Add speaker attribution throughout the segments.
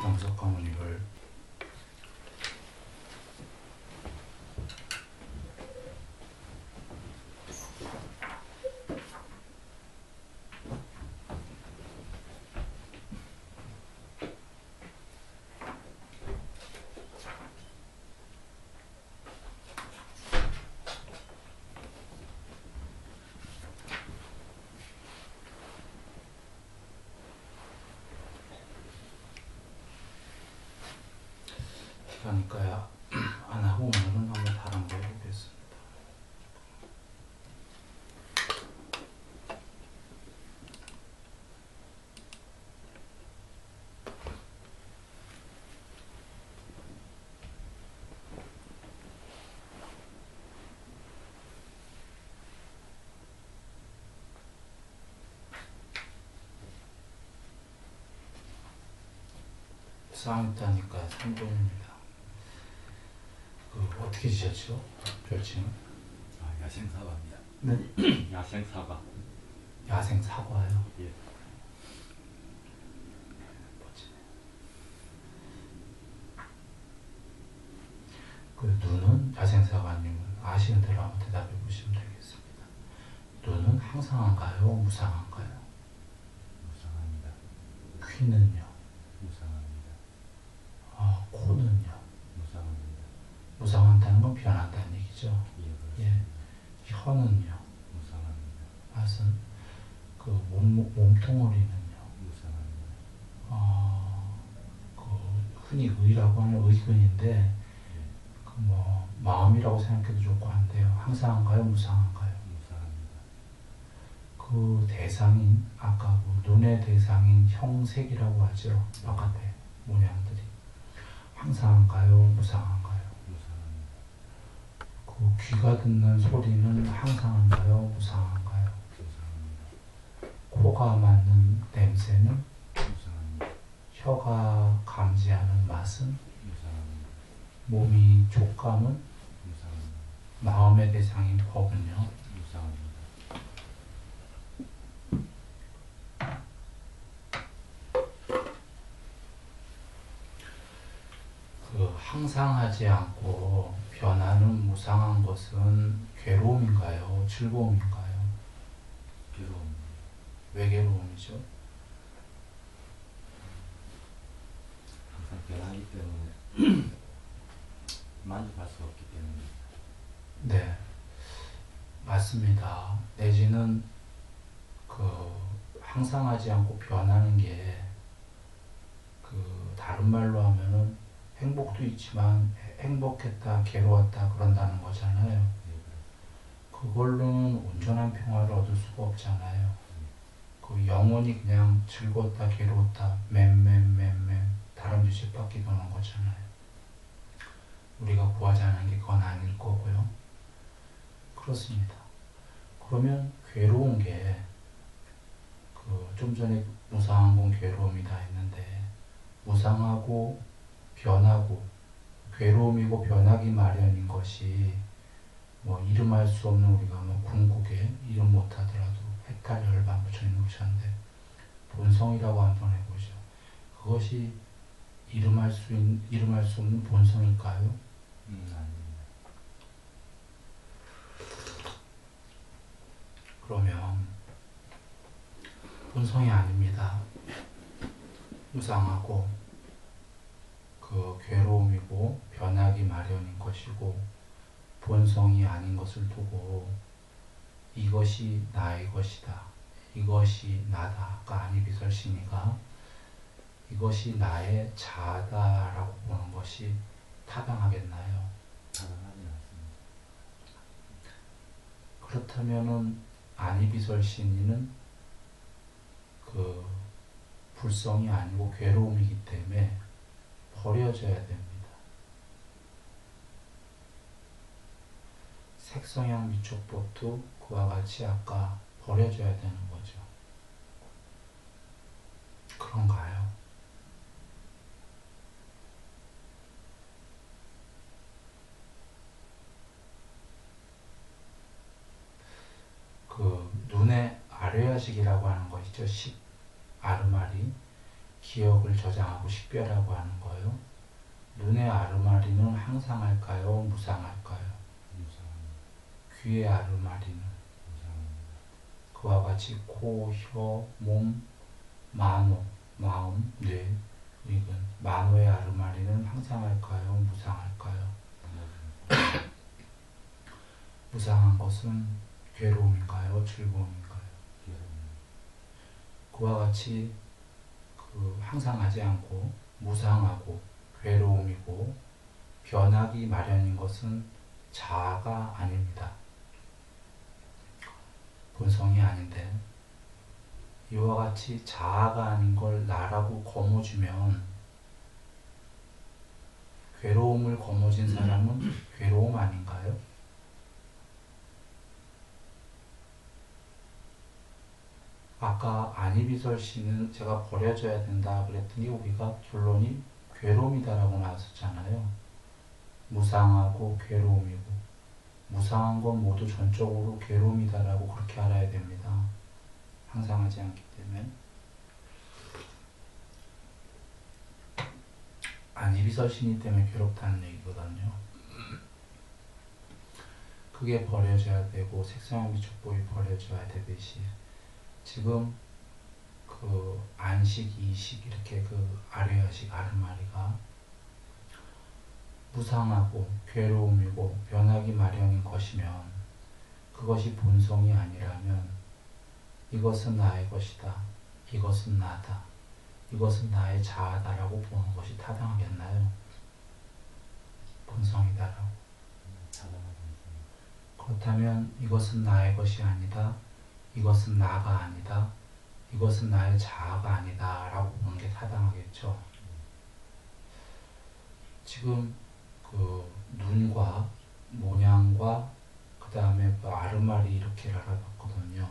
Speaker 1: 남석 가모니를 그러니까 안 하고 오늘은 한번 다른 거 해보겠습니다. 싸움 있다니까 3번입니다. 어떻게 지셨죠? 별칭은?
Speaker 2: 야생사과입니다.
Speaker 1: 네?
Speaker 2: 야생사과.
Speaker 1: 야생사과요?
Speaker 2: 예.
Speaker 1: 뭐지? 눈은 야생사과님은 아시는 대로 한번 대답해 보시면 되겠습니다. 눈은 항상한가요? 무상한가요?
Speaker 2: 무상합니다.
Speaker 1: 귀는요?
Speaker 2: 무상합니다.
Speaker 1: 코는요?
Speaker 2: 무상합니다.
Speaker 1: 무상한다는 건 변한다는 얘기죠.
Speaker 2: 예, 그렇습니다.
Speaker 1: 예. 혀는요?
Speaker 2: 무상합니다.
Speaker 1: 맛은? 몸뚱어리는요?
Speaker 2: 무상합니다.
Speaker 1: 흔히 의라고 하는 의근인데,
Speaker 2: 예,
Speaker 1: 마음이라고 생각해도 좋을 것 같은데요. 항상한가요? 무상한가요?
Speaker 2: 무상합니다.
Speaker 1: 대상인, 아까 눈의 대상인 형색이라고 하죠. 바깥에 모양들이. 항상한가요? 무상한가요?
Speaker 2: 무상합니다.
Speaker 1: 귀가 듣는 소리는 항상한가요? 무상한가요?
Speaker 2: 무상합니다.
Speaker 1: 코가 맡는 냄새는?
Speaker 2: 무상합니다.
Speaker 1: 혀가 감지하는 맛은?
Speaker 2: 무상합니다.
Speaker 1: 몸이 촉감은?
Speaker 2: 무상합니다.
Speaker 1: 마음의 대상인 법은요?
Speaker 2: 무상합니다.
Speaker 1: 항상하지 않고 변하는 무상한 것은 괴로움인가요? 즐거움인가요?
Speaker 2: 괴로움입니다.
Speaker 1: 왜 괴로움이죠?
Speaker 2: 항상 변하기 때문에 만족할 수 없기 때문입니다.
Speaker 1: 네, 맞습니다. 내지는 항상 하지 않고 변하는 게 다른 말로 하면은 행복도 있지만 행복했다, 괴로웠다 그런다는 거잖아요.
Speaker 2: 예,
Speaker 1: 그걸로는 온전한 평화를 얻을 수가 없잖아요. 영원히 그냥 즐거웠다, 괴로웠다, 맴 다람쥐 쳇바퀴 도는 거잖아요. 우리가 구하자는 게 그건 아닐 거고요. 그렇습니다. 그러면 괴로운 게 좀 전에 무상한 건 괴로움이다 했는데 무상하고 변하고 괴로움이고 변하기 마련인 것이 이름할 수 없는 우리가 궁극에 이름 못하더라도 해탈 열반 부처님 오셨는데 본성이라고 한번 해보죠. 그것이 이름할 수 없는 본성일까요?
Speaker 2: 아닙니다.
Speaker 1: 그러면 본성이 아닙니다. 무상하고 괴로움이고 변하기 마련인 것이고 본성이 아닌 것을 두고 이것이 나의 것이다. 이것이 나다가 아니비설신이가 이것이 나의 자아다라고 보는 것이 타당하겠나요?
Speaker 2: 타당하지 않습니다.
Speaker 1: 그렇다면은 아니비설신이는 불성이 아니고 괴로움이기 때문에 버려져야 됩니다. 색성향 미촉법도 그와 같이 아까 버려져야 되는 거죠. 그런가요? 눈의 아뢰야식이라고 하는 거 있죠. 아시죠? 아르마리, 기억을 저장하고 식별하고 하는 거예요. 눈의 아르마리는 항상할까요? 무상할까요?
Speaker 2: 무상.
Speaker 1: 귀의 아르마리는
Speaker 2: 무상.
Speaker 1: 그와 같이 코, 혀, 몸, 만호, 마음, 뇌, 의근, 만호의 아르마리는 항상할까요? 무상할까요? 무상한 것은 괴로움인가요? 즐거움인가요? 그와 같이 항상하지 않고 무상하고 괴로움이고 변하기 마련인 것은 자아가 아닙니다. 본성이 아닌데 이와 같이 자아가 아닌 걸 나라고 거머쥐면 괴로움을 거머쥔 사람은 괴로움 아닌가요? 아까 안희비설 씨는 제가 버려져야 된다 그랬더니 우리가 결론이 괴로움이다라고 나왔었잖아요. 무상하고 괴로움이고 무상한 건 모두 전적으로 괴로움이다라고 그렇게 알아야 됩니다. 항상하지 않기 때문에. 안희비설 신이 때문에 괴롭다는 얘기거든요. 그게 버려져야 되고 색상의 미촉법이 버려져야 되듯이 지금 안식, 이식 이렇게 아뢰야식 아르마리가 무상하고 괴로움이고 변하기 마련인 것이면 그것이 본성이 아니라면 이것은 나의 것이다. 이것은 나다. 이것은 나의 자아다라고 보는 것이 타당하겠나요? 본성이다라고. 그렇다면 이것은 나의 것이 아니다. 이것은 나가 아니다. 이것은 나의 자아가 아니다 라고 보는 게 타당하겠죠. 지금 눈과 모양과 그 다음에 아르마리 이렇게 알아봤거든요.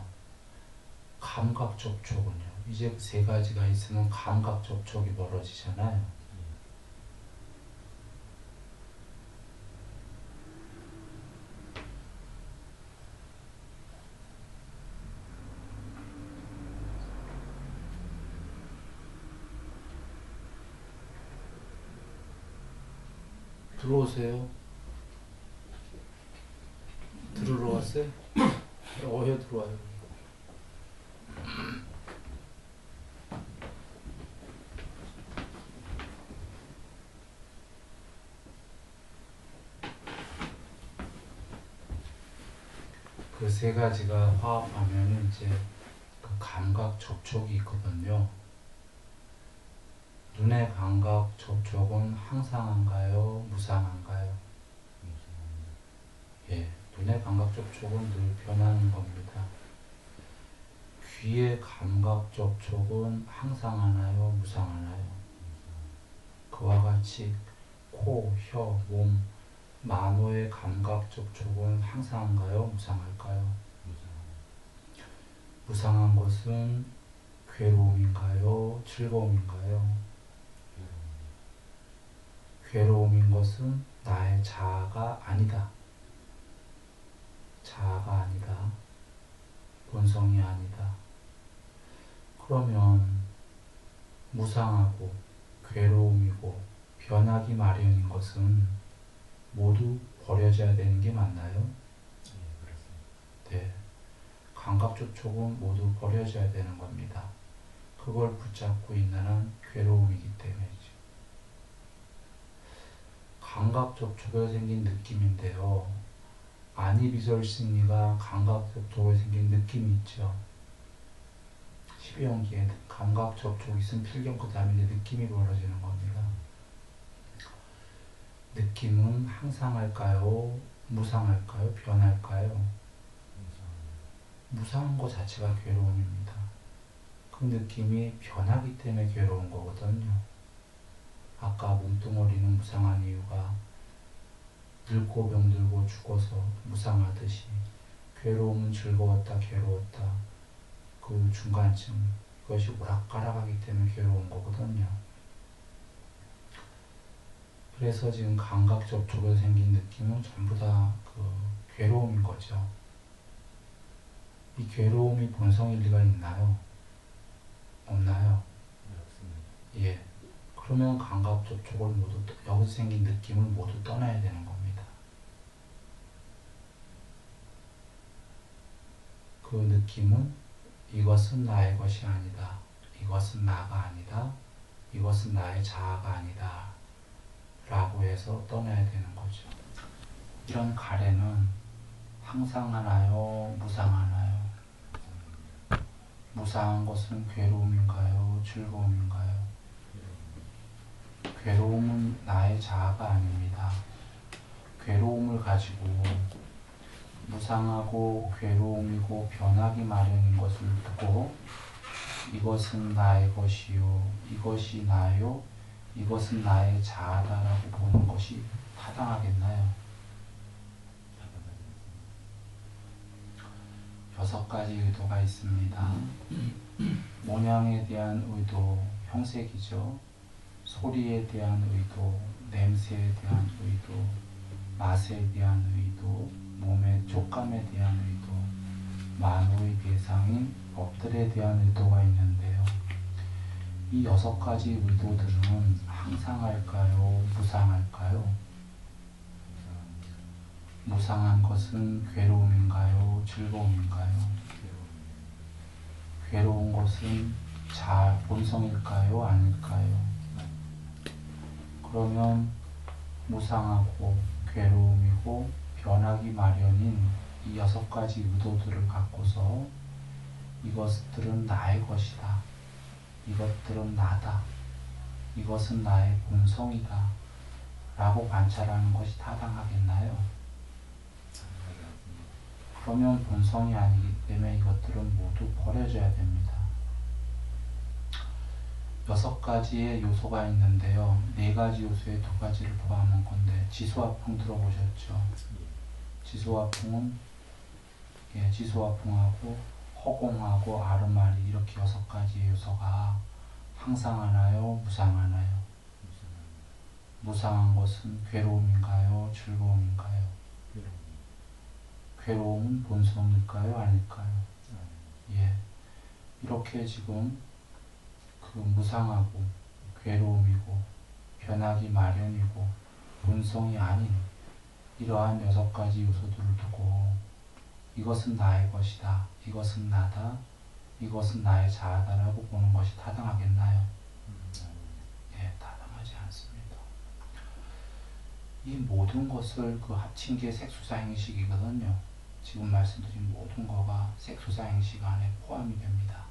Speaker 1: 감각 접촉은요. 이제 그 세 가지가 있으면 감각 접촉이 벌어지잖아요. 들어오세요. 들으러 왔어요? 어여 들어와요. 그 세 가지가 화합하면 이제 그 감각 접촉이 있거든요. 눈의 감각 접촉은 항상한가요? 무상한가요? 예, 눈의 감각 접촉은 늘 변하는 겁니다. 귀의 감각 접촉은 항상하나요? 무상하나요? 그와 같이 코, 혀, 몸, 만호의 감각 접촉은 항상한가요? 무상할까요? 무상한 것은 괴로움인가요? 즐거움인가요? 괴로움인 것은 나의 자아가 아니다. 자아가 아니다. 본성이 아니다. 그러면 무상하고 괴로움이고 변하기 마련인 것은 모두 버려져야 되는 게 맞나요? 네. 감각접촉은 모두 버려져야 되는 겁니다. 그걸 붙잡고 있는 한 괴로움이기 때문이죠. 감각접촉에 생긴 느낌인데요. 안희비설 심리가 감각접촉에 생긴 느낌이 있죠. 12연기에 감각접촉이 있으면 필경 그 다음에 이제 느낌이 벌어지는 겁니다. 느낌은 항상할까요? 무상할까요? 변할까요? 무상한 것 자체가 괴로움입니다. 그 느낌이 변하기 때문에 괴로운 거거든요. 아까 몸뚱어리는 무상한 이유가 늙고 병들고 죽어서 무상하듯이 괴로움은 즐거웠다 괴로웠다 그 중간쯤 그것이 오락가락하기 때문에 괴로운 거거든요. 그래서 지금 감각 접촉에 생긴 느낌은 전부 다 괴로움인 거죠. 이 괴로움이 본성일 리가 있나요? 그러면 감각 접촉을 모두 여기서 생긴 느낌을 모두 떠나야 되는 겁니다. 그 느낌은 이것은 나의 것이 아니다. 이것은 나가 아니다. 이것은 나의 자아가 아니다. 라고 해서 떠나야 되는 거죠. 이런 가래는 항상하나요? 무상하나요? 무상한 것은 괴로움인가요? 즐거움인가요? 괴로움은 나의 자아가 아닙니다. 괴로움을 가지고 무상하고 괴로움이고 변하기 마련인 것을 두고 이것은 나의 것이요, 이것이 나요, 이것은 나의 자아다라고 보는 것이 타당하겠나요? 6가지 의도가 있습니다. 모양에 대한 의도, 형색이죠. 소리에 대한 의도, 냄새에 대한 의도, 맛에 대한 의도, 몸의 촉감에 대한 의도, 만호의 대상인 법들에 대한 의도가 있는데요. 이 6가지 의도들은 항상할까요? 무상할까요? 무상한 것은 괴로움인가요? 즐거움인가요? 괴로운 것은 본성일까요? 아닐까요? 그러면 무상하고 괴로움이고 변하기 마련인 이 6가지 의도들을 갖고서 이것들은 나의 것이다. 이것들은 나다. 이것은 나의 본성이다. 라고 관찰하는 것이 타당하겠나요? 그러면 본성이 아니기 때문에 이것들은 모두 버려져야 됩니다. 6가지의 요소가 있는데요. 4가지 요소에 2가지를 포함한 건데 지수화풍 들어보셨죠? 지수화풍은 지수화풍하고 허공하고 아르마리 이렇게 6가지의 요소가 항상하나요? 무상하나요? 무상한 것은 괴로움인가요? 즐거움인가요? 괴로움은 본성일까요? 아닐까요? 예. 이렇게 지금 그 무상하고 괴로움이고 변하기 마련이고 본성이 아닌 이러한 6가지 요소들을 두고 이것은 나의 것이다. 이것은 나다. 이것은 나의 자아다라고 보는 것이 타당하겠나요? 예, 타당하지 않습니다. 이 모든 것을 합친 게 색수사행식이거든요. 지금 말씀드린 모든 거가 색수사행식 안에 포함이 됩니다.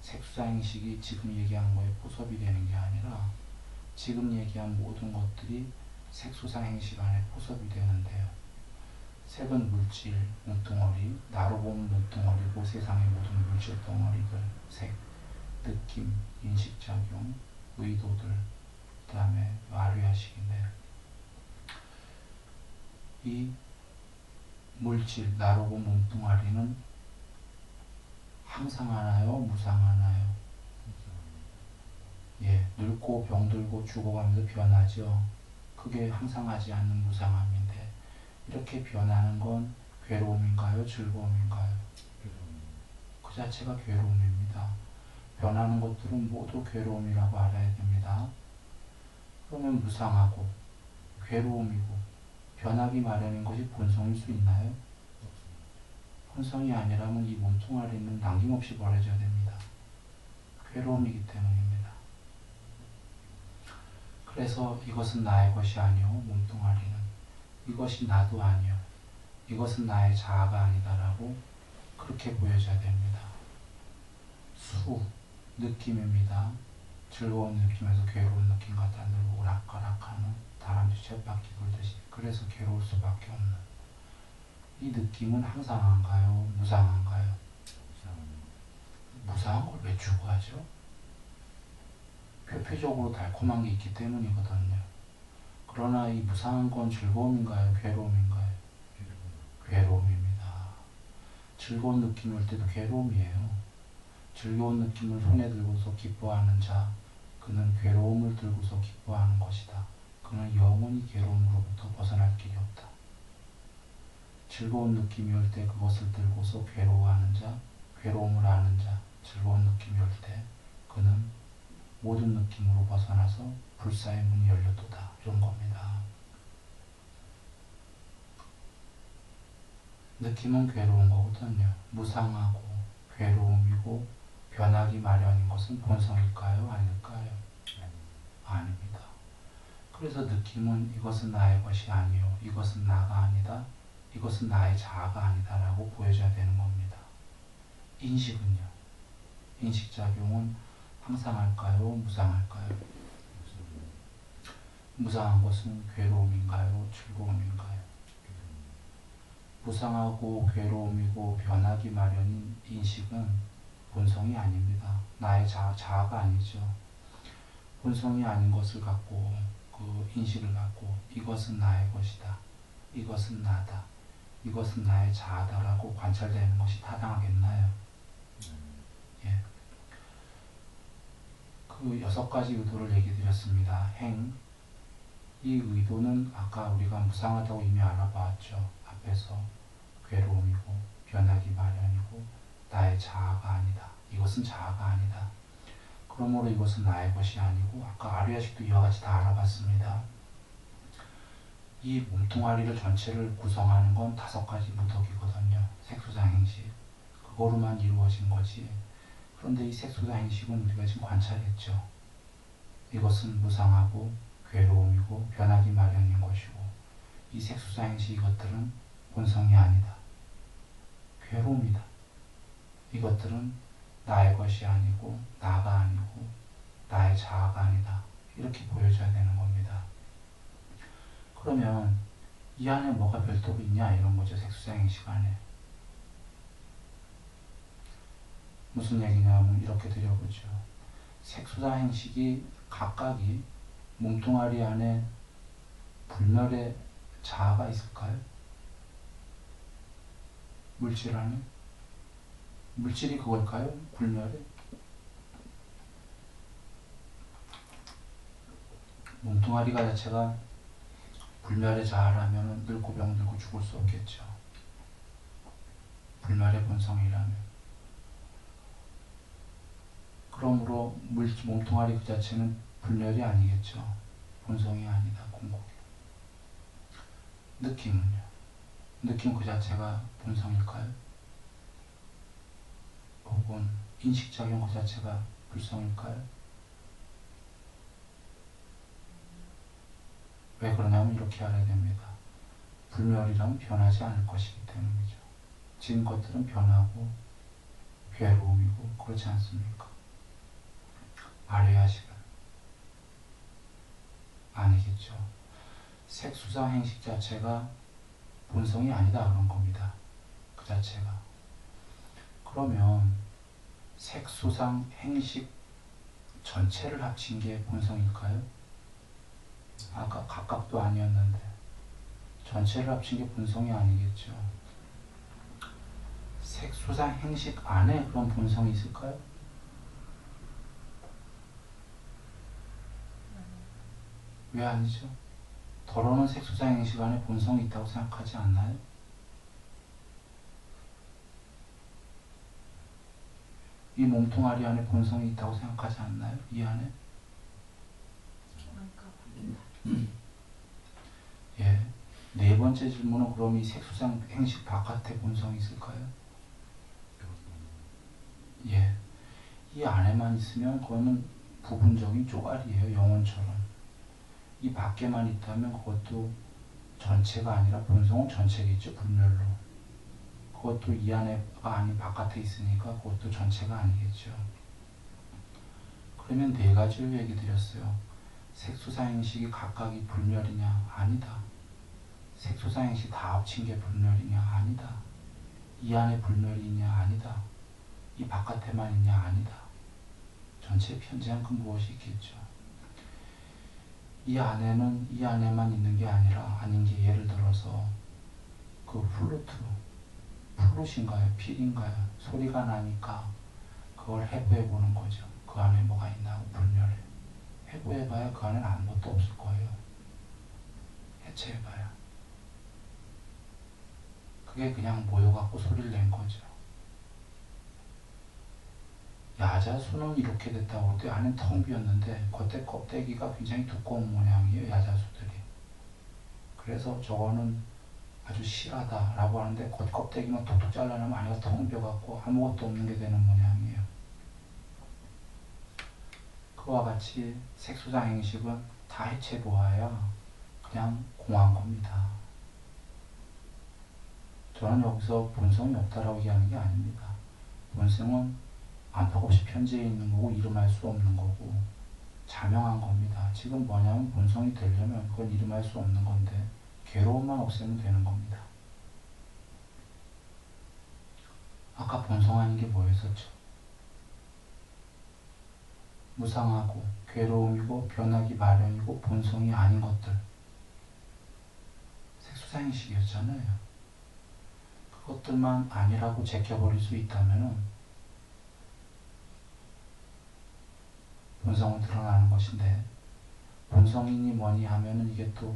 Speaker 1: 색수사행식이 지금 얘기한 거에 포섭이 되는 게 아니라 지금 얘기한 모든 것들이 색수사행식 안에 포섭이 되는데요. 색은 물질, 몸뚱어리, 나로 보면 몸뚱어리고 세상의 모든 물질 덩어리들, 색, 느낌, 인식작용, 의도들, 그 다음에 아류야식인데 이 물질, 나로 보면 몸뚱아리는 항상하나요? 무상하나요? 예, 늙고 병들고 죽어가면서 변하죠. 그게 항상하지 않는 무상함인데 이렇게 변하는 건 괴로움인가요? 즐거움인가요? 그 자체가 괴로움입니다. 변하는 것들은 모두 괴로움이라고 알아야 됩니다. 그러면 무상하고 괴로움이고 변하기 마련인 것이 본성일 수 있나요? 본성이 아니라면 이 몸뚱아리는 남김없이 버려져야 됩니다. 괴로움이기 때문입니다. 그래서 이것은 나의 것이 아니요 몸뚱아리는 이것이 나도 아니요 이것은 나의 자아가 아니다라고 그렇게 보여져야 됩니다. 수, 느낌입니다. 즐거운 느낌에서 괴로운 느낌 갖다 들고 오락가락하는 다람쥐 쳇바퀴 돌듯이 그래서 괴로울 수밖에 없는 이 느낌은 항상한가요? 무상한가요? 무상한 걸 왜 추구하죠? 표피적으로 달콤한 게 있기 때문이거든요. 그러나 이 무상한 건 즐거움인가요? 괴로움인가요? 괴로움입니다. 즐거운 느낌이 올 때도 괴로움이에요. 즐거운 느낌을 손에 들고서 기뻐하는 자, 그는 괴로움을 들고서 기뻐하는 것이다. 그는 영원히 괴로움으로부터 벗어날 길이 없다. 즐거운 느낌이 올 때 그것을 들고서 괴로워하는 자, 괴로움을 아는 자, 즐거운 느낌이 올 때 그는 모든 느낌으로 벗어나서 불사의 문이 열렸도다. 이런 겁니다. 느낌은 괴로운 거거든요. 무상하고 괴로움이고 변하기 마련인 것은 본성일까요? 아닐까요? 아닙니다. 그래서 느낌은 이것은 나의 것이 아니요, 이것은 나가 아니다, 이것은 나의 자아가 아니다 라고 보여줘야 되는 겁니다. 인식은요? 인식작용은 항상할까요? 무상할까요? 무상한 것은 괴로움인가요? 즐거움인가요? 무상하고 괴로움이고 변하기 마련인 인식은 본성이 아닙니다. 나의 자아가 아니죠. 본성이 아닌 것을 갖고 그 인식을 갖고 이것은 나의 것이다, 이것은 나다, 이것은 나의 자아다라고 관찰되는 것이 타당하겠나요? 예. 그 6가지 의도를 얘기 드렸습니다. 행. 이 의도는 아까 우리가 무상하다고 이미 알아봤죠. 앞에서 괴로움이고 변하기 마련이고 나의 자아가 아니다. 이것은 자아가 아니다. 그러므로 이것은 나의 것이 아니고 아까 아류야식도 이와 같이 다 알아봤습니다. 이 몸뚱아리를 전체를 구성하는 건 5가지 무덕이거든요. 색소상 행식. 그거로만 이루어진 거지. 그런데 이 색소상 행식은 우리가 지금 관찰했죠. 이것은 무상하고 괴로움이고 변하기 마련인 것이고 이 색소상 행식 이것들은 본성이 아니다. 괴로움이다. 이것들은 나의 것이 아니고 나가 아니고 나의 자아가 아니다. 이렇게 보여줘야 되는 겁니다. 그러면 이 안에 뭐가 별도로 있냐 이런 거죠. 색소상 행식 안에. 무슨 얘기냐면 이렇게 드려보죠. 색소상 행식이 각각이 몸뚱아리 안에 불멸의 자아가 있을까요? 물질 안에? 물질이 그걸까요? 불멸의? 몸뚱아리가 자체가 불멸의 자아라면 늙고 병들고 죽을 수 없겠죠. 불멸의 본성이라면. 그러므로 몸뚱아리 그 자체는 불멸이 아니겠죠. 본성이 아니다. 공곡이. 느낌은요? 느낌 그 자체가 본성일까요? 혹은 인식작용 그 자체가 불성일까요? 왜 그러냐면 이렇게 알아야 됩니다. 불멸이란 변하지 않을 것이기 때문이죠. 지금 것들은 변하고 괴로움이고 그렇지 않습니까? 아뢰야식은 아니겠죠. 색수상 행식 자체가 본성이 아니다 그런 겁니다. 그 자체가. 그러면 색수상 행식 전체를 합친 게 본성일까요? 아까 각각도 아니었는데 전체를 합친 게 본성이 아니겠죠. 색수상 행식 안에 그런 본성이 있을까요? 왜 아니죠? 더러는 색수상 행식 안에 본성이 있다고 생각하지 않나요? 이 몸뚱아리 안에 본성이 있다고 생각하지 않나요? 이 안에? 예. 4번째 질문은 그럼 이 색수상 행식 바깥에 본성이 있을까요? 예. 이 안에만 있으면 그거는 부분적인 쪼가리예요. 영혼처럼. 이 밖에만 있다면 그것도 전체가 아니라 본성은 전체겠죠. 분멸로. 그것도 이 안에가 아닌 바깥에 있으니까 그것도 전체가 아니겠죠. 그러면 4가지를 얘기 드렸어요. 색소사행식이 각각이 불멸이냐? 아니다. 색소사행식 다 합친 게 불멸이냐? 아니다. 이 안에 불멸이 있냐? 아니다. 이 바깥에만 있냐? 아니다. 전체 편재한 그 무엇이 있겠죠. 이 안에는 이 안에만 있는 게 아니라 아닌 게 예를 들어서 그 플룻인가요? 필인가요? 소리가 나니까 그걸 해부해보는 거죠. 그 안에 뭐가 있나 하고 불멸해. 해부해봐야 그 안에는 아무것도 없을 거예요. 해체해봐야. 그게 그냥 모여갖고 소리를 낸 거죠. 야자수는 이렇게 됐다고 때 안에 텅 비었는데 겉에 껍데기가 굉장히 두꺼운 모양이에요. 야자수들이. 그래서 저거는 아주 실하다라고 하는데 겉껍데기만 톡톡 잘라내면 안에가 텅 비어갖고 아무것도 없는 게 되는 모양이에요. 그와 같이 색소장행식은 다 해체보아야 그냥 공한 겁니다. 저는 여기서 본성이 없다라고 얘기하는 게 아닙니다. 본성은 안팎 없이 편재해 있는 거고 이름할 수 없는 거고 자명한 겁니다. 지금 뭐냐면 본성이 되려면 그건 이름할 수 없는 건데 괴로움만 없애면 되는 겁니다. 아까 본성 아닌 게 뭐였었죠? 무상하고 괴로움이고 변하기 마련이고 본성이 아닌 것들. 색소상식이었잖아요. 그것들만 아니라고 제껴버릴 수 있다면 본성은 드러나는 것인데 본성이니 뭐니 하면은 이게 또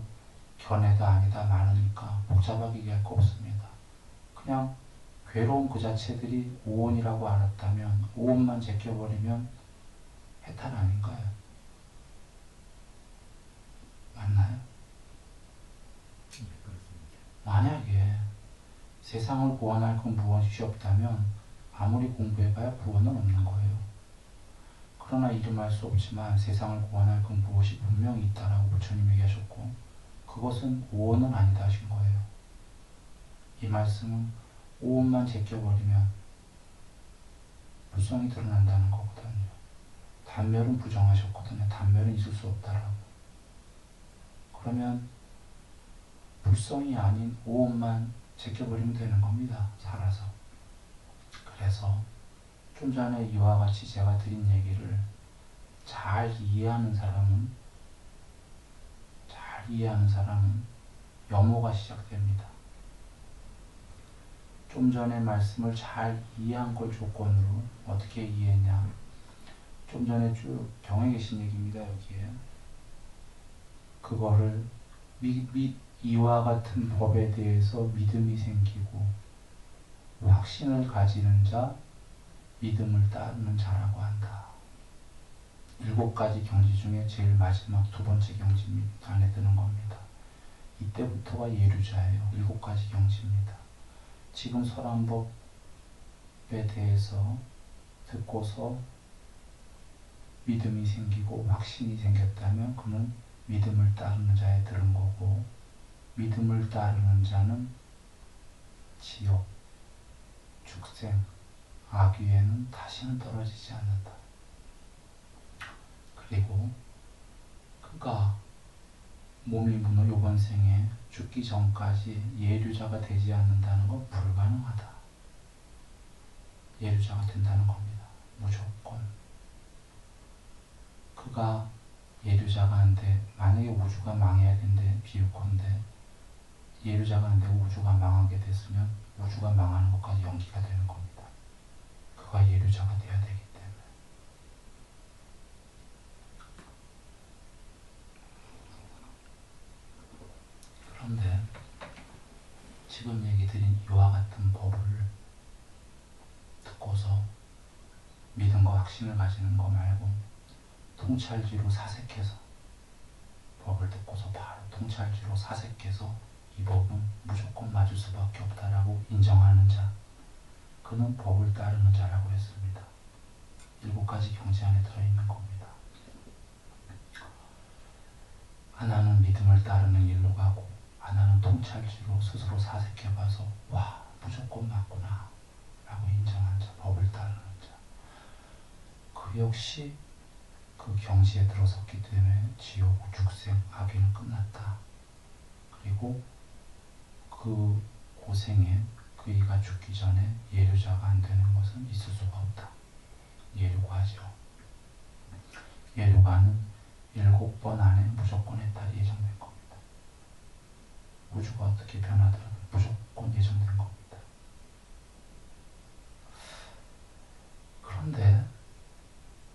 Speaker 1: 견해다 아니다 많으니까 복잡하게 얘기할 거 없습니다. 그냥 괴로움 그 자체들이 오온이라고 알았다면 오온만 제껴버리면 해탈 아닌가요? 맞나요?
Speaker 2: 네, 그렇습니다.
Speaker 1: 만약에 세상을 구원할 건 무엇이 없다면 아무리 공부해봐야 구원은 없는 거예요. 그러나 이름할 수 없지만 세상을 구원할 건 무엇이 분명히 있다라고 부처님이 얘기하셨고 그것은 오온은 아니다 하신 거예요. 이 말씀은 오온만 제껴버리면 불성이 드러난다는 거거든요. 단멸은 부정하셨거든요. 단멸은 있을 수 없다라고. 그러면 불성이 아닌 오온만 제껴버리면 되는 겁니다. 살아서. 그래서 좀 전에 이와 같이 제가 드린 얘기를 잘 이해하는 사람은 염호가 시작됩니다. 좀 전에 말씀을 잘 이해한 걸 조건으로 어떻게 이해했냐. 좀 전에 쭉 경에 계신 얘기입니다. 여기에. 그거를 이와 같은 법에 대해서 믿음이 생기고 확신을 가지는 자, 믿음을 따르는 자라고 한다. 7가지 경지 중에 제일 마지막 두 번째 경지 안에 드는 겁니다. 이때부터가 예류자예요. 7가지 경지입니다. 지금 설한법에 대해서 듣고서 믿음이 생기고 확신이 생겼다면 그는 믿음을 따르는 자에 들은 거고 믿음을 따르는 자는 지옥, 축생, 악위에는 다시는 떨어지지 않는다. 그리고 그가 몸이 무너 요번 생에 죽기 전까지 예류자가 되지 않는다는 건 불가능하다. 예류자가 된다는 겁니다. 무조건. 그가 예류자가 안 돼. 만약에 우주가 망해야 된대. 비유컨대. 예류자가 안 되고 우주가 망하게 됐으면 우주가 망하는 것까지 연기가 되는 겁니다. 그가 예류자가 되어야 되기 때문에. 그런데 지금 얘기 드린 이와 같은 법을 듣고서 믿음과 확신을 가지는 거 말고 통찰지로 사색해서 법을 듣고서 바로 통찰지로 사색해서 이 법은 무조건 맞을 수밖에 없다라고 인정하는 자, 그는 법을 따르는 자라고 했습니다. 7가지 경지 안에 들어있는 겁니다. 하나는 믿음을 따르는 일로 가고 하나는 통찰지로 스스로 사색해봐서 와 무조건 맞구나 라고 인정한 자, 법을 따르는 자. 그 역시 그 경지에 들어섰기 때문에 지옥, 축생, 악귀는 끝났다. 그리고 그 고생에 그이가 죽기 전에 예류자가 안 되는 것은 있을 수가 없다. 예류가죠. 예류가는 7번 안에 무조건 해탈이 예정된 겁니다. 우주가 어떻게 변하더라도 무조건 예정된 겁니다. 그런데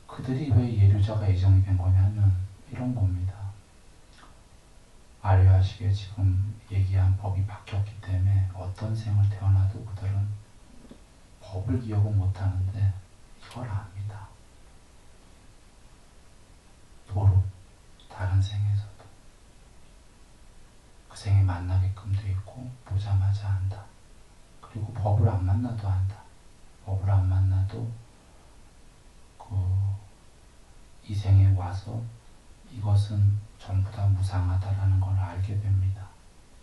Speaker 1: 그들이 왜 예류자가 예정이 된 거냐면 이런 겁니다. 아뢰하시게 지금 얘기한 법이 바뀌었기 때문에 어떤 생을 태어나도 그들은 법을 기억은 못하는데 이걸 압니다. 도로 다른 생에서도 그 생에 만나게끔 돼 있고 보자마자 안다. 그리고 법을 안 만나도 안다. 법을 안 만나도 이 생에 와서 이것은 전부 다 무상하다라는 걸 알게 됩니다.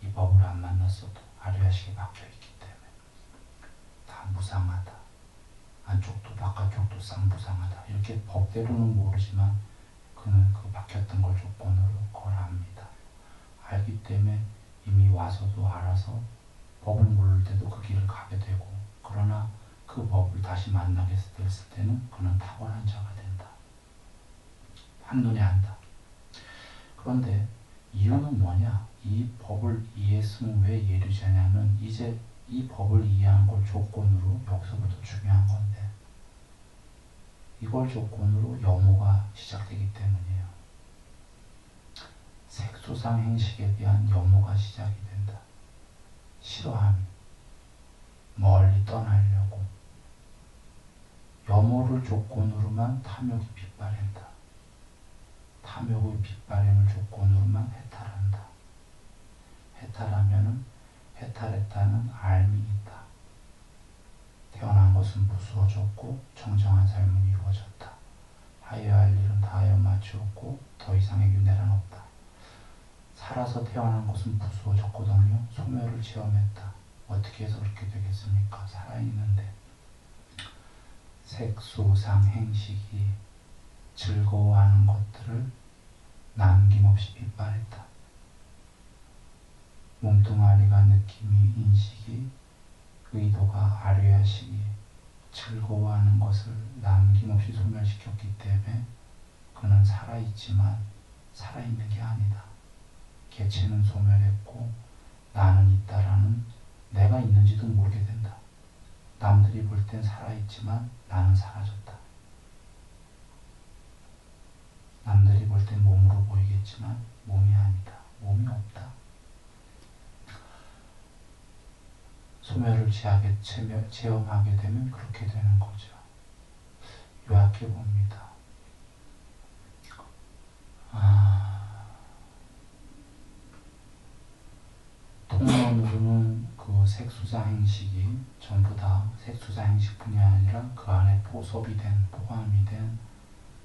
Speaker 1: 이 법을 안 만났어도 아류야식에 박혀있기 때문에 다 무상하다. 안쪽도 바깥쪽도 쌍무상하다. 이렇게 법대로는 모르지만 그는 그 박혔던 걸 조건으로 그걸 압니다. 알기 때문에 이미 와서도 알아서 법을 모를 때도 그 길을 가게 되고, 그러나 그 법을 다시 만나게 됐을 때는 그는 탁월한 자가 된다. 한눈에 안다. 그런데 이유는 뭐냐? 이 법을 이해했으면 왜 예류자냐면 이제 이 법을 이해한 걸 조건으로, 여기서부터 중요한 건데, 이걸 조건으로 염오가 시작되기 때문이에요. 색소상 행식에 대한 염오가 시작이 된다. 싫어함이, 멀리 떠나려고. 염오를 조건으로만 탐욕이 빗발한다. 탐욕의 빗발임을 조건으로만 해탈한다. 해탈하면은 해탈했다는 알미 있다. 태어난 것은 무수어졌고 정정한 삶은 이루어졌다. 하여야 할 일은 다 하여 마치었고 더 이상의 윤회란 없다. 살아서 태어난 것은 무수어졌거든요. 소멸을 체험했다. 어떻게 해서 그렇게 되겠습니까? 살아있는데. 색소상 행식이 즐거워하는 것들을 남김없이 빗발했다. 몸뚱아리가 느낌이 인식이 의도가 아류야식이 즐거워하는 것을 남김없이 소멸시켰기 때문에 그는 살아있지만 살아있는 게 아니다. 개체는 소멸했고 나는 있다라는 내가 있는지도 모르게 된다. 남들이 볼 땐 살아있지만 나는 사라졌다. 남들이 볼 땐 몸으로 보이겠지만 몸이 아니다. 몸이 없다. 소멸을 체험하게 되면 그렇게 되는 거죠. 요약해 봅니다. 통론으로는 그 색수자 행식이 전부 다 색수자 행식뿐이 아니라 그 안에 포섭이 된, 포함이 된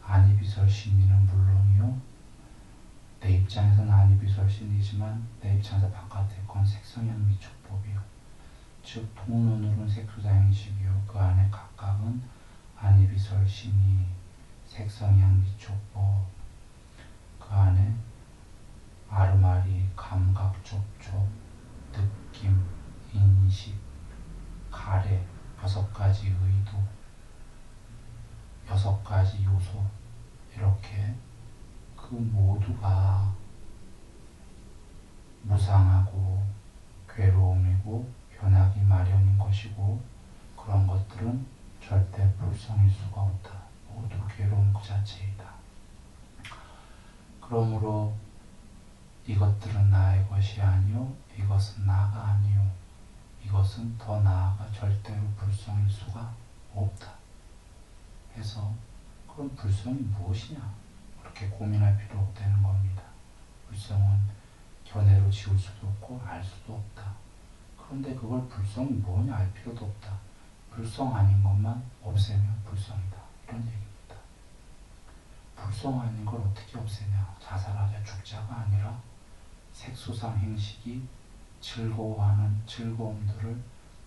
Speaker 1: 안이비설신이는 물론이요, 내 입장에서는 안이비설신이지만 내 입장에서 바깥에 건 색성향 미촉법이요. 즉 통론으로는 색수자 행식이요, 그 안에 각각은 안이비설신이, 색성향 미촉법, 그 안에 아르마리, 감각, 접촉, 느낌, 인식, 가래, 6가지 의도, 6가지 요소, 이렇게 그 모두가 무상하고 괴로움이고 변하기 마련인 것이고, 그런 것들은 절대 불성일 수가 없다. 모두 괴로움 그 자체이다. 그러므로 이것들은 나의 것이 아니요, 이것은 나가 아니요, 이것은 더 나아가 절대로 불성일 수가 없다 해서, 그럼 불성이 무엇이냐? 그렇게 고민할 필요 없다는 겁니다. 불성은 견해로 지울 수도 없고 알 수도 없다. 그런데 그걸 불성이 뭐냐 알 필요도 없다. 불성 아닌 것만 없애면 불성이다. 이런 얘기입니다. 불성 아닌 걸 어떻게 없애냐? 자살하자 죽자가 아니라 색소상 행식이 즐거워하는 즐거움들을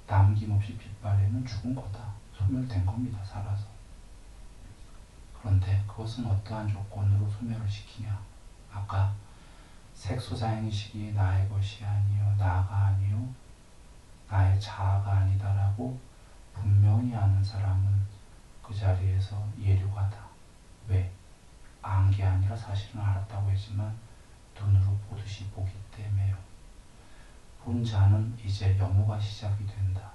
Speaker 1: 남김없이 빗발하면 죽은 거다. 소멸된 겁니다. 살아서. 그런데 그것은 어떠한 조건으로 소멸을 시키냐? 아까 색소상 행식이 나의 것이 아니요, 나가 아니요, 나의 자아가 아니다라고 분명히 아는 사람은 그 자리에서 예류가다. 왜? 안 게 아니라 사실은 알았다고 했지만 눈으로 보듯이 보기 때문에요. 본 자는 이제 염오가 시작이 된다.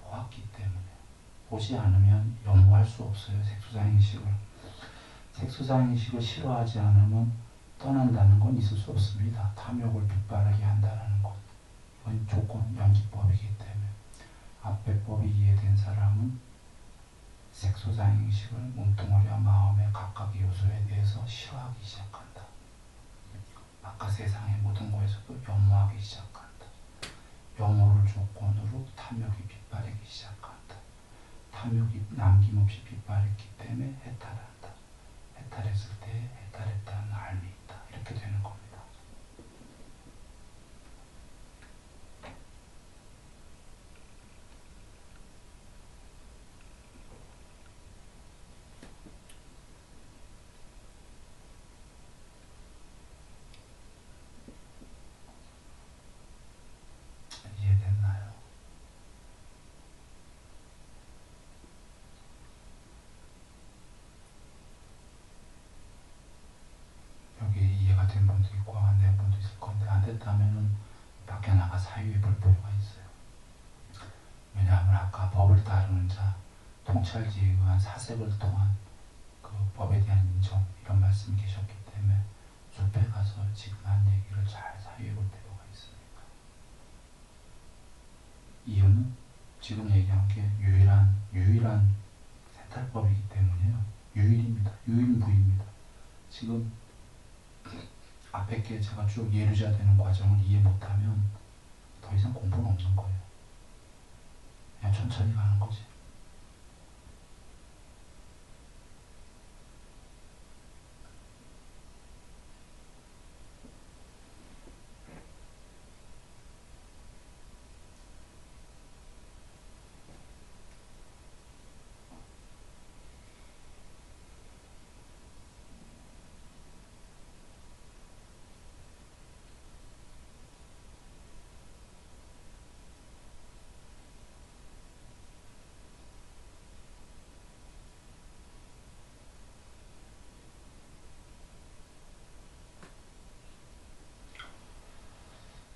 Speaker 1: 보았기 때문에. 보지 않으면 염오할 수 없어요. 색소상행식을. 색소상행식을 싫어하지 않으면 떠난다는 건 있을 수 없습니다. 탐욕을 빗바라게 한다는 것. 이건 조건, 연기법이기 때문에. 앞에 법이 이해된 사람은 색소장애인식을 몸뚱아리와 마음의 각각의 요소에 대해서 싫어하기 시작한다. 바깥 세상의 모든 것에서도 염호하기 시작한다. 염호를 조건으로 탐욕이 빗발하기 시작한다. 탐욕이 남김없이 빗발했기 때문에 해탈한다. 해탈했을 때 해탈했다는 알미 있다. 이렇게 되는 겁니다. 이해됐나요? 여기 이해가 된 분도 있고 안 된 분도 있을 건데, 안 됐다면은 밖에 나가 사유해 볼 필요가 있어요. 왜냐하면 아까 법을 따르는 자, 통찰지에 의한 사색을 통한 그 법에 대한 인정, 이런 말씀이 계셨기 때문에 숲에 가서 지금 한 얘기를 잘 사유해 볼 필요가 있으니까. 이유는 지금 얘기한 게 유일한 세탈법이기 때문이에요. 유일입니다. 유일무이입니다. 지금 앞에 게 제가 쭉 예루자 되는 과정을 이해 못하면 더 이상 공부는 없는 거예요. 그냥 천천히 가는 거지.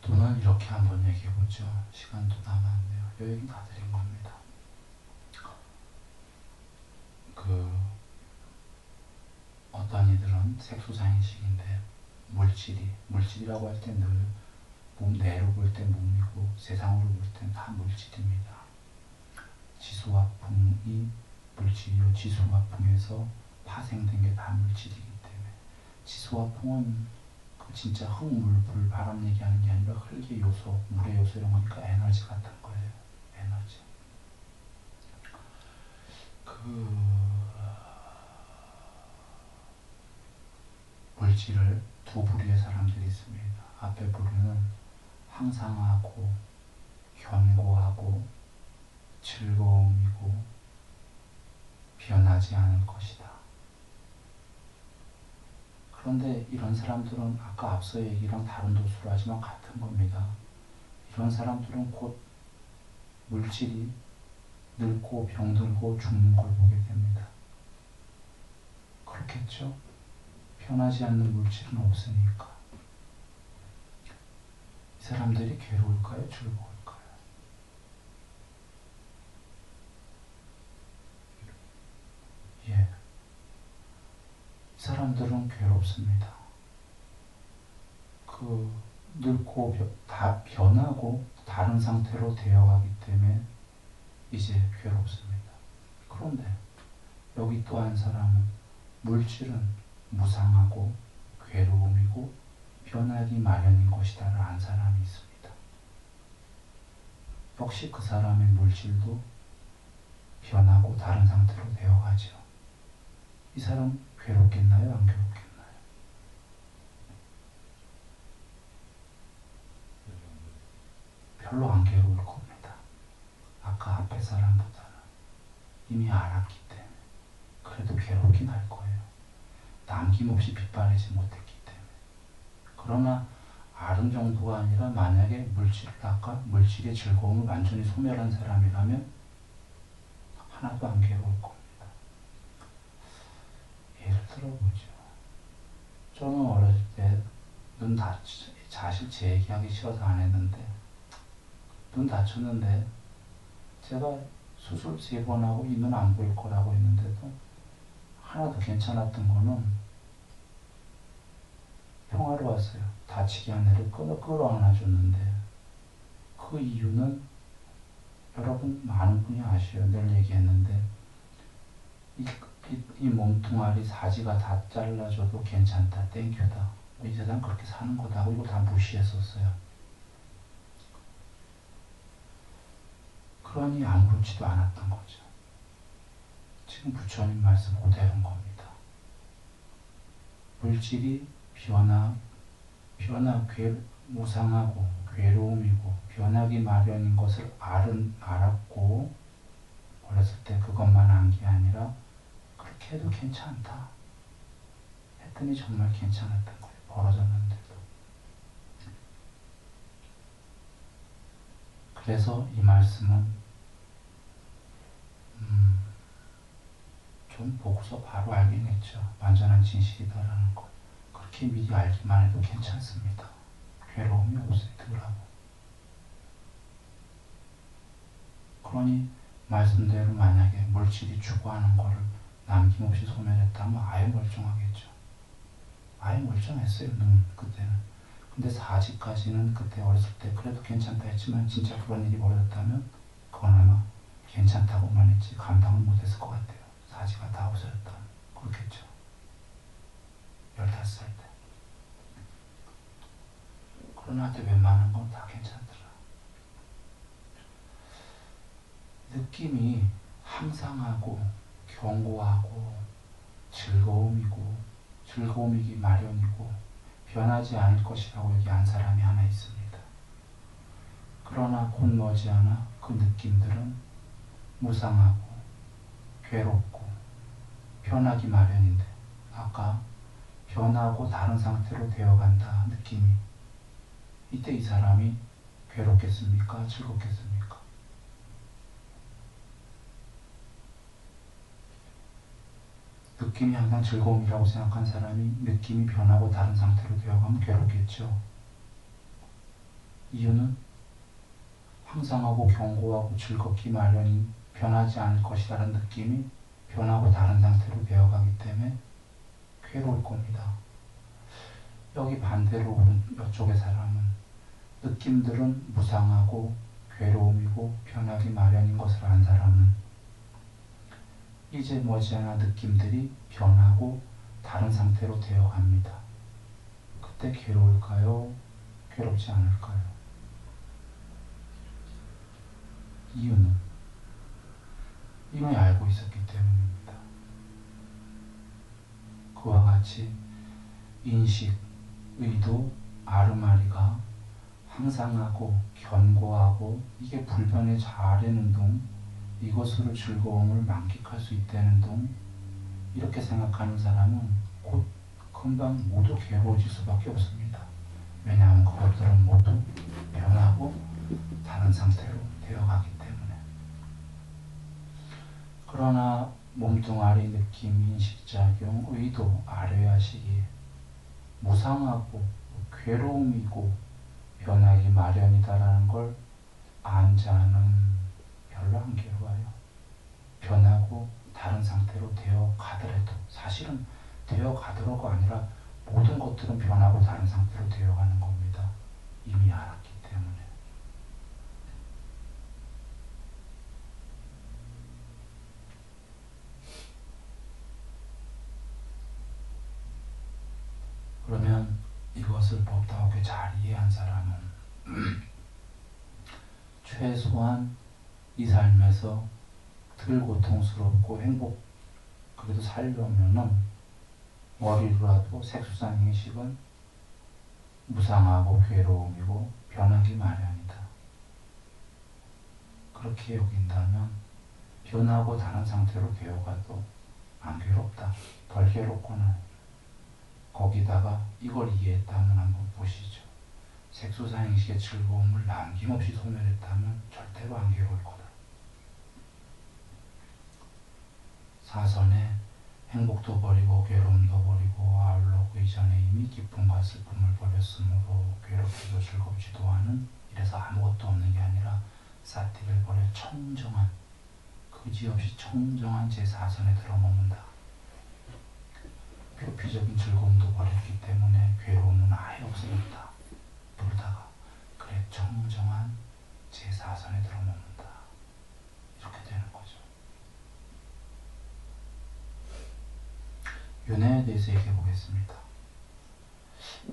Speaker 1: 돈을 이렇게 한번 얘기해보죠. 시간도 남았네요. 요 얘기 다 드린 겁니다. 어떤 이들은 색소장애식인데 물질이라고 할 때 늘 내로 볼 때 몸이고 세상으로 볼 땐 다 물질입니다. 지수와 풍이 물질이요, 지수와 풍에서 파생된 게 다 물질이기 때문에 지수와 풍은 진짜 흙, 물, 불, 바람 얘기하는 게 아니라 흙의 요소, 물의 요소 이런 거니까 에너지 같은 거예요. 에너지. 물질을 두 부류의 사람들이 있습니다. 앞에 부류는 항상하고 견고하고 즐거움이고 변하지 않을 것이다. 그런데 이런 사람들은 아까 앞서 얘기랑 다른 도수로 하지만 같은 겁니다. 이런 사람들은 곧 물질이 늙고 병들고 죽는 걸 보게 됩니다. 그렇겠죠? 변하지 않는 물질은 없으니까. 이 사람들이 괴로울까요? 즐거울까요? 예. 이 사람들은 괴롭습니다. 늙고 다 변하고 다른 상태로 되어가기 때문에 이제 괴롭습니다. 그런데 여기 또 한 사람은 물질은 무상하고 괴로움이고 변하기 마련인 것이다를 안 사람이 있습니다. 역시 그 사람의 물질도 변하고 다른 상태로 되어가죠. 이 사람 괴롭겠나요? 안 괴롭겠나요? 별로 안 괴로울 겁니다. 아까 앞에 사람보다는 이미 알았기 때문에. 그래도 괴롭긴 할 거예요. 남김없이 빗발하지 못했기 때문에. 그러나 아는 정도가 아니라 만약에 물질의 즐거움을 완전히 소멸한 사람이라면 하나도 안 괴로울 겁니다. 예를 들어보죠. 저는 어렸을 때 사실 제 얘기하기 싫어서 안 했는데 눈 다쳤는데 제가 수술 3번 하고 이 눈 안 보일 거라고 했는데도 하나도 괜찮았던 거는 평화로웠어요. 다치기 아내를 끌어안아줬는데 그 이유는 여러분 많은 분이 아셔요. 늘 얘기했는데 이 몸뚱아리 사지가 다 잘라줘도 괜찮다, 땡큐다. 이 세상 그렇게 사는 거다 하고 이거 다 무시했었어요. 그러니 아무렇지도 않았던 거죠. 지금 부처님 말씀 그대로인 겁니다. 물질이 무상하고 괴로움이고 변하기 마련인 것을 알았고 어렸을 때 그것만 안 게 아니라 그렇게 해도 괜찮다 했더니 정말 괜찮았던 거예요. 벌어졌는데도. 그래서 이 말씀은 좀 보고서 바로 알긴 했죠. 완전한 진실이다라는 거. 그렇게 미리 알기만 해도 괜찮습니다. 괴로움이 없어요. 덜하고. 그러니 말씀대로 만약에 물질이 추구하는 거를 남김없이 소멸했다면 아예 멀쩡하겠죠. 아예 멀쩡했어요. 그때는. 근데 사지까지는 그때 어렸을 때 그래도 괜찮다 했지만 진짜 그런 일이 벌어졌다면 그건 아마 괜찮다고만 했지 감당을 못했을 것 같아요. 사지가 다 없어졌다면 그렇겠죠. 15살 때. 그러나 웬만한 건 다 괜찮더라. 느낌이 항상하고 견고하고 즐거움이기 마련이고 변하지 않을 것이라고 얘기한 사람이 하나 있습니다. 그러나 곧 머지않아 그 느낌들은 무상하고 괴롭고 변하기 마련인데 아까 변하고 다른 상태로 되어간다 느낌이 이때 이 사람이 괴롭겠습니까? 즐겁겠습니까? 느낌이 항상 즐거움이라고 생각한 사람이 느낌이 변하고 다른 상태로 되어가면 괴롭겠죠. 이유는 항상하고 견고하고 즐겁기 마련인 변하지 않을 것이라는 느낌이 변하고 다른 상태로 되어가기 때문에 괴로울 겁니다. 여기 반대로 이쪽의 사람은 느낌들은 무상하고 괴로움이고 변하기 마련인 것을 안 사람은 이제 머지않아 느낌들이 변하고 다른 상태로 되어갑니다. 그때 괴로울까요? 괴롭지 않을까요? 이유는 이미 알고 있었기 때문입니다. 그와 같이 인식, 의도, 아르마리가 항상하고 견고하고 이게 불변의 자아라는 동 이것으로 즐거움을 만끽할 수 있다는 동 이렇게 생각하는 사람은 곧 금방 모두 괴로워질 수밖에 없습니다. 왜냐하면 그것들은 모두 변하고 다른 상태로 되어가기 때문에. 그러나 몸뚱아리 느낌, 인식작용, 의도, 아뢰야식이 무상하고 괴로움이고 변하기 마련이다라는 걸 안 자는 별로 안 괴로워요. 변하고 다른 상태로 되어가더라도 사실은 되어가더라도 아니라 모든 것들은 변하고 다른 상태로 되어가는 겁니다. 이미 알았기 때문에. 그러면 이것을 법다하게 잘 이해한 사람은 최소한 이 삶에서 덜 고통스럽고 그래도 살려면은 머리로라도 색수상행식은 무상하고 괴로움이고 변하기 마련이다. 그렇게 여긴다면 변하고 다른 상태로 되어가도 안 괴롭다. 덜 괴롭구나. 거기다가 이걸 이해했다면 한번 보시죠. 색소사행식의 즐거움을 남김없이 소멸했다면 절대로 안 괴로울 거다. 사선에 행복도 버리고 괴로움도 버리고 아울러 그 이전에 이미 기쁨과 슬픔을 버렸으므로 괴롭지도 즐겁지도 않은 이래서 아무것도 없는 게 아니라 사틱을 버려 청정한 그지없이 청정한 제4선에 들어머문다. 표피적인 즐거움도 버렸기 때문에 괴로움은 아예 없어졌다. 부르다가 그래 청정한 제4선에 들어머문다. 이렇게 되는 거죠. 윤회에 대해서 얘기해 보겠습니다.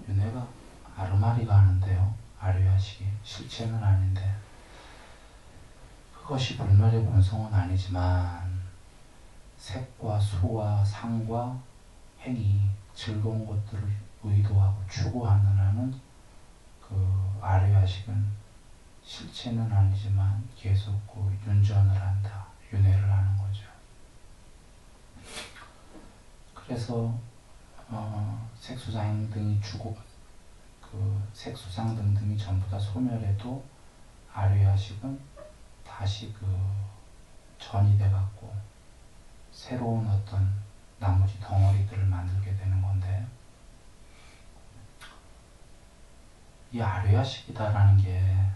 Speaker 1: 윤회가 아르마리가 하는데요. 아류야식이 실체는 아닌데 그것이 불멸의 본성은 아니지만 색과 수와 상과 행위, 즐거운 것들을 의도하고 추구하는 한은 그 아류야식은 실체는 아니지만 계속 그 윤전을 한다, 윤회를 하는 거죠. 그래서 색수상 등이 색수상 등등이 전부 다 소멸해도 아류야식은 다시 전이 돼갖고 새로운 어떤 나머지 덩어리들을 만들게 되는 건데, 이 아류야식이다라는 게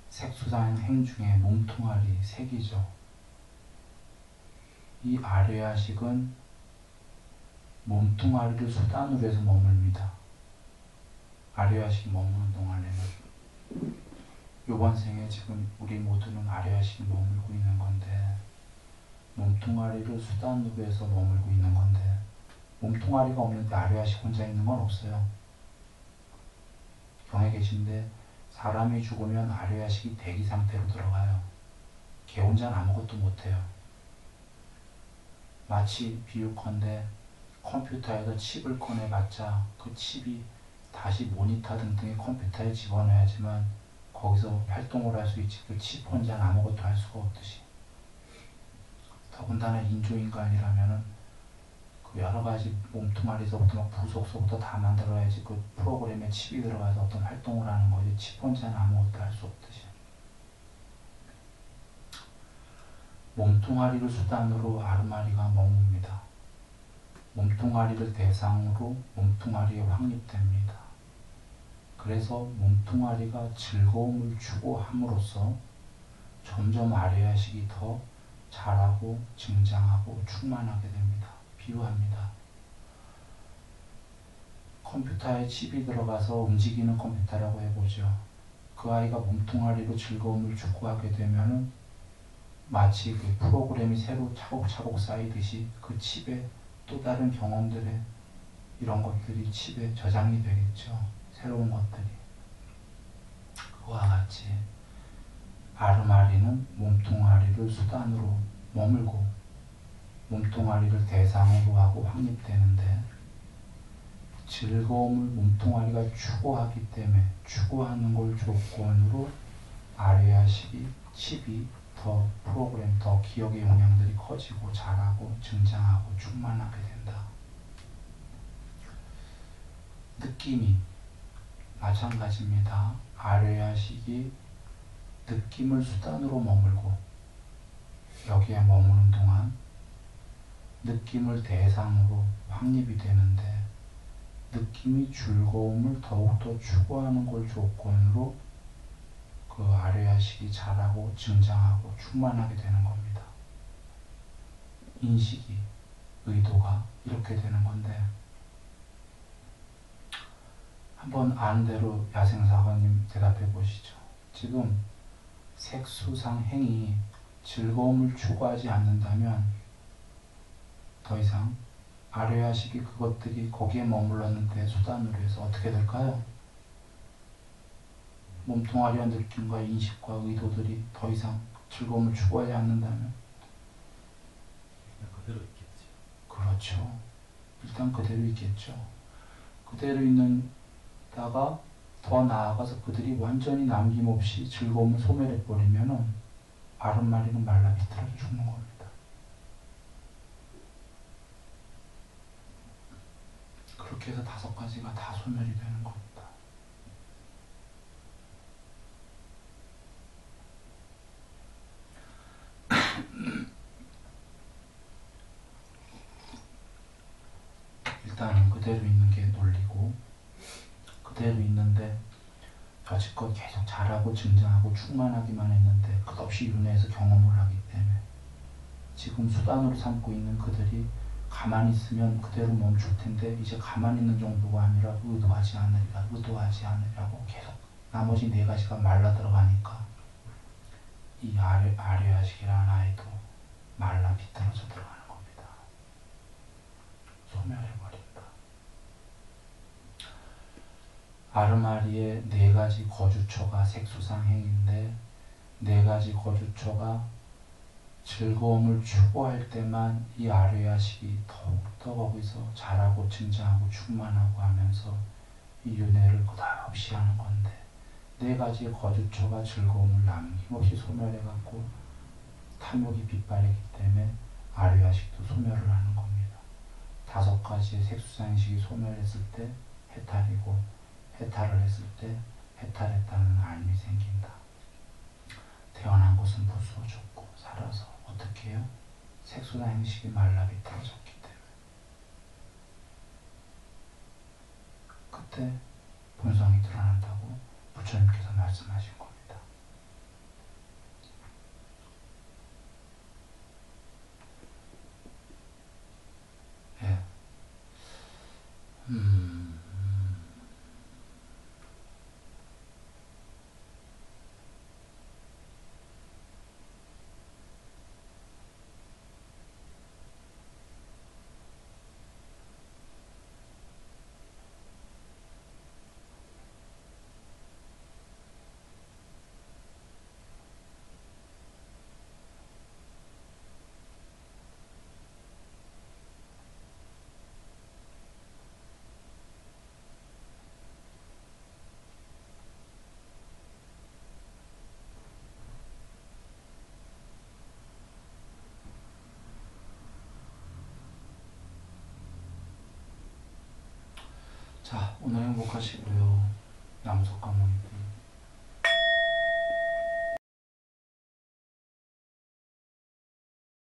Speaker 1: 색수상 행 중에 몸뚱아리 색이죠. 이 아류야식은 몸뚱아리를 수단으로 해서 머물니다. 아류야식이 머무는 동안에는 요번 생에 지금 우리 모두는 아류야식이 머물고 있는 건데, 몸뚱아리를 수단으로 해서 머물고 있는 건데, 몸뚱아리가 없는데 아류야식 혼자 있는 건 없어요. 경에 계신데 사람이 죽으면 아류야식이 대기 상태로 들어가요. 걔 혼자는 아무것도 못해요. 마치 비유컨대 컴퓨터에서 칩을 꺼내봤자 그 칩이 다시 모니터 등등의 컴퓨터에 집어넣어야지만 거기서 활동을 할 수 있지, 그 칩 혼자는 아무것도 할 수가 없듯이, 더군다나 인조인간이라면은 그 여러 가지 몸뚱아리서부터 막 부속서부터 다 만들어야지 그 프로그램에 칩이 들어가서 어떤 활동을 하는 거지, 칩 혼자는 아무것도 할 수 없듯이. 몸뚱아리를 수단으로 아르마리가 머뭅니다. 몸뚱아리를 대상으로 몸뚱아리에 확립됩니다. 그래서 몸뚱아리가 즐거움을 추구함으로써 점점 아류야식이 더 자라고 증장하고 충만하게 됩니다. 비유합니다. 컴퓨터에 칩이 들어가서 움직이는 컴퓨터라고 해보죠. 그 아이가 몸뚱아리로 즐거움을 추구하게 되면은 마치 그 프로그램이 새로 차곡차곡 쌓이듯이 그 칩에 또 다른 경험들의 이런 것들이 칩에 저장이 되겠죠. 새로운 것들이. 그와 같이 아르마리는 몸뚱아리를 수단으로 머물고 몸뚱아리를 대상으로 하고 확립되는데, 즐거움을 몸뚱아리가 추구하기 때문에 추구하는 걸 조건으로 아류야식이 칩이 더 프로그램, 더 기억의 용량들이 커지고 자라고 증장하고 충만하게 된다. 느낌이 마찬가지입니다. 아류야식이 느낌을 수단으로 머물고 여기에 머무는 동안 느낌을 대상으로 확립이 되는데, 느낌이 즐거움을 더욱더 추구하는 걸 조건으로 그 아류야식이 자라고 증장하고 충만하게 되는 겁니다. 인식이, 의도가 이렇게 되는 건데, 한번 아는 대로 야생사관님 대답해 보시죠. 지금 색수상 행이 즐거움을 추구하지 않는다면 더 이상 아류야식이 그것들이 거기에 머물렀는데 수단으로 해서 어떻게 될까요? 몸뚱아리와 느낌과 인식과 의도들이 더 이상 즐거움을 추구하지 않는다면
Speaker 2: 그대로 있겠지.
Speaker 1: 그렇죠. 일단 그대로 있겠죠. 그대로 있는다가 더 나아가서 그들이 완전히 남김없이 즐거움을 소멸해버리면은 아름마리는 말라 비틀어져 죽는 겁니다. 그렇게 해서 5가지가 다 소멸이 되는 겁니다. 일단은 그대로 있는 게 논리고, 그대로 있는데 여지껏 계속 자라고 증장하고 충만하기만 했는데 끝없이 윤회해서 경험을 하기 때문에 지금 수단으로 삼고 있는 그들이 가만히 있으면 그대로 멈출 텐데, 이제 가만히 있는 정도가 아니라 의도하지 않으려고 계속 나머지 4가지가 말라 들어가니까 이 아류야식이라는 아이도 말라 비틀어져 들어가는 겁니다. 아르마리의 네 가지 거주처가 색수상행인데 네 가지 거주처가 즐거움을 추구할 때만 이 아뢰야식이 더욱더 거기서 자라고 증장하고 충만하고 하면서 이 윤회를 끝없이 하는 건데 네 가지 거주처가 즐거움을 남김없이 소멸해갖고 탐욕이 빗발이기 때문에 아뢰야식도 소멸을 하는 겁니다. 다섯 가지의 색수상식이 소멸했을 때 해탈이고 해탈을 했을 때 해탈했다는 알미 생긴다. 태어난 곳은 부수어졌고 살아서 어떻게 해요? 색수상식이 말라 비틀어졌기 때문에 그때 본성이 드러난다고 부처님께서 말씀하신 겁니다. 예. 자, 오늘 행복하시고요. 남석가모니